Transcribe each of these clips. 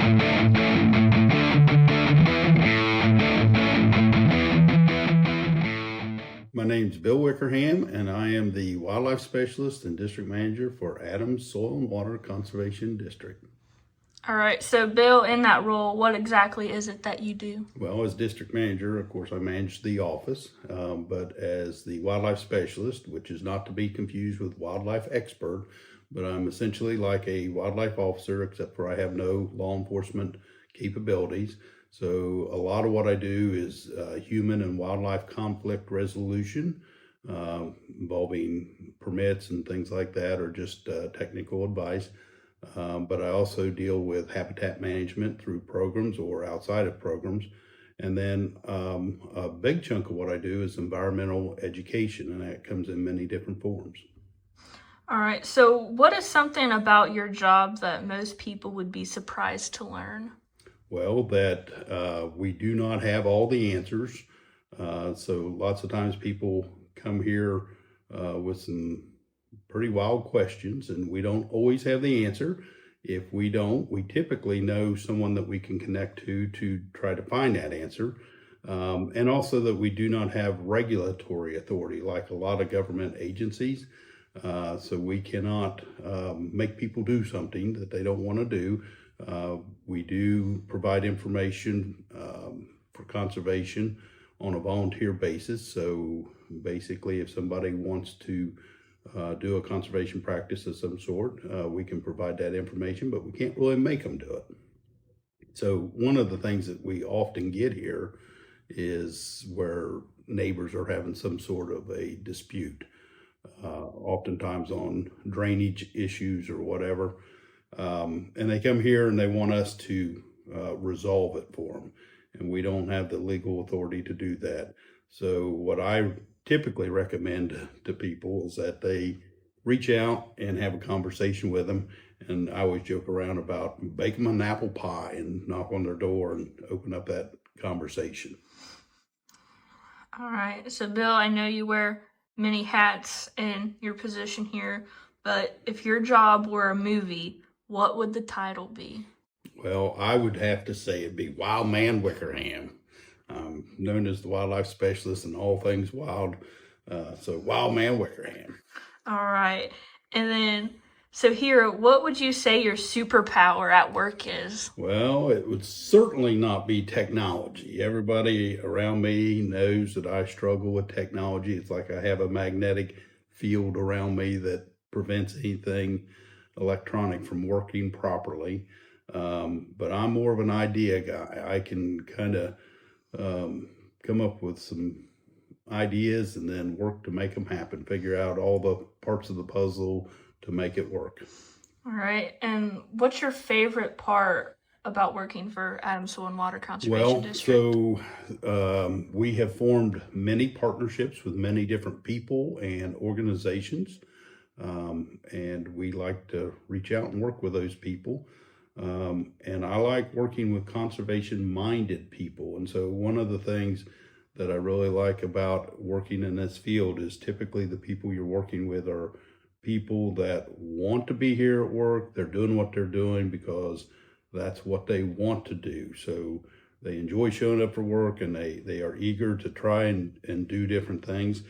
My name's Bill Wickerham, and I am the Wildlife Specialist and District Manager for Adams Soil and Water Conservation District. All right, so Bill, in that role, what exactly is it that you do? Well, as District Manager, of course, I manage the office, but as the Wildlife Specialist, which is not to be confused with Wildlife Expert, but I'm essentially like a wildlife officer, except for I have no law enforcement capabilities. So a lot of what I do is human and wildlife conflict resolution, involving permits and things like that, or just technical advice. But I also deal with habitat management through programs or outside of programs. And then a big chunk of what I do is environmental education, and that comes in many different forms. All right, so what is something about your job that most people would be surprised to learn? Well, that we do not have all the answers. So lots of times people come here with some pretty wild questions, and we don't always have the answer. If we don't, we typically know someone that we can connect to try to find that answer. And also that we do not have regulatory authority like a lot of government agencies. So we cannot make people do something that they don't want to do. We do provide information for conservation on a volunteer basis. So basically, if somebody wants to do a conservation practice of some sort, we can provide that information, but we can't really make them do it. So one of the things that we often get here is where neighbors are having some sort of a dispute, oftentimes on drainage issues or whatever. And they come here and they want us to resolve it for them. And we don't have the legal authority to do that. So what I typically recommend to people is that they reach out and have a conversation with them. And I always joke around about bake them an apple pie and knock on their door and open up that conversation. All right, so Bill, I know you wear many hats in your position here, but if your job were a movie, what would the title be? Well, I would have to say it'd be Wild Man Wickerham. Known as the wildlife specialist in all things wild. So Wild Man Wickerham. All right, and then, so here, what would you say your superpower at work is? Well, it would certainly not be technology. Everybody around me knows that I struggle with technology. It's like I have a magnetic field around me that prevents anything electronic from working properly. But I'm more of an idea guy. I can kind of come up with some ideas and then work to make them happen, figure out all the parts of the puzzle to make it work. All right, and what's your favorite part about working for Adams Soil and Water Conservation District? So we have formed many partnerships with many different people and organizations. And we like to reach out and work with those people. And I like working with conservation-minded people. And so one of the things that I really like about working in this field is typically the people you're working with are people that want to be here at work. They're doing what they're doing because that's what they want to do. So they enjoy showing up for work, and they are eager to try and do different things.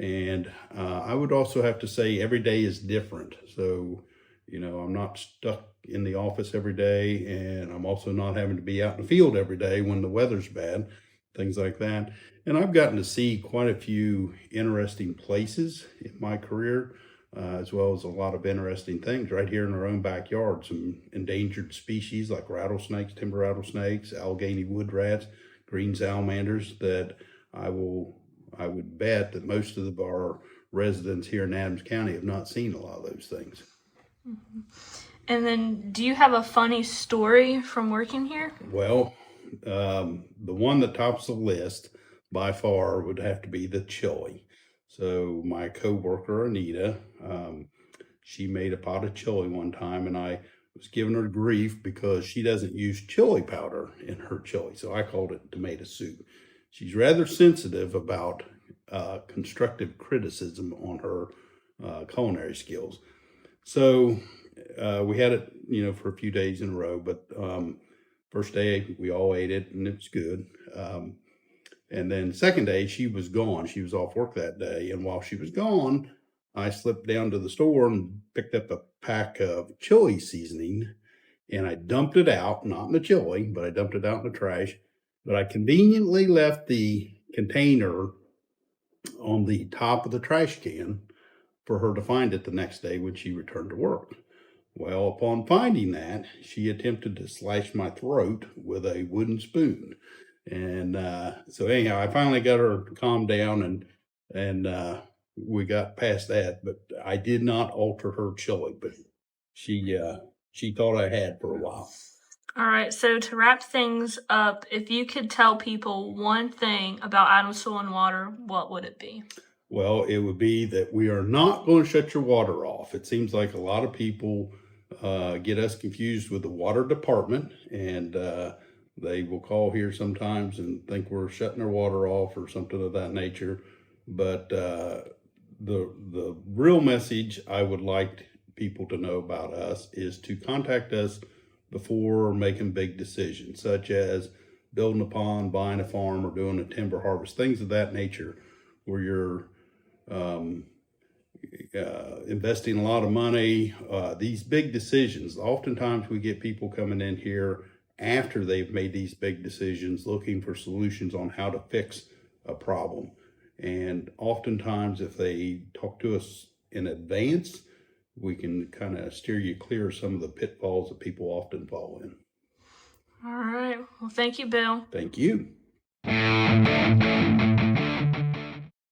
And I would also have to say every day is different. So, you know, I'm not stuck in the office every day, and I'm also not having to be out in the field every day when the weather's bad, things like that. And I've gotten to see quite a few interesting places in my career, as well as a lot of interesting things right here in our own backyard. Some endangered species like rattlesnakes, timber rattlesnakes, Allegheny wood rats, green salamanders that I would bet that most of our residents here in Adams County have not seen a lot of those things. Mm-hmm. And then, do you have a funny story from working here? Well, the one that tops the list by far would have to be the chili. So my coworker Anita, she made a pot of chili one time, and I was giving her grief because she doesn't use chili powder in her chili. So I called it tomato soup. She's rather sensitive about constructive criticism on her culinary skills. So we had it, for a few days in a row, but First day, we all ate it, and it was good. And then second day, she was gone. She was off work that day. And while she was gone, I slipped down to the store and picked up a pack of chili seasoning, and I dumped it out, not in the chili, but I dumped it out in the trash. But I conveniently left the container on the top of the trash can for her to find it the next day when she returned to work. Well, upon finding that, she attempted to slash my throat with a wooden spoon. And so anyhow, I finally got her calmed down, and we got past that. But I did not alter her chili, but she thought I had for a while. All right, so to wrap things up, if you could tell people one thing about Adams Soil and Water, what would it be? Well, it would be that we are not going to shut your water off. It seems like a lot of people get us confused with the water department, and they will call here sometimes and think we're shutting their water off or something of that nature. But the real message I would like people to know about us is to contact us before making big decisions, such as building a pond, buying a farm, or doing a timber harvest, things of that nature, where you're investing a lot of money. These big decisions, oftentimes we get people coming in here after they've made these big decisions looking for solutions on how to fix a problem. And oftentimes if they talk to us in advance, we can kind of steer you clear of some of the pitfalls that people often fall in. All right. Well, thank you, Bill. Thank you.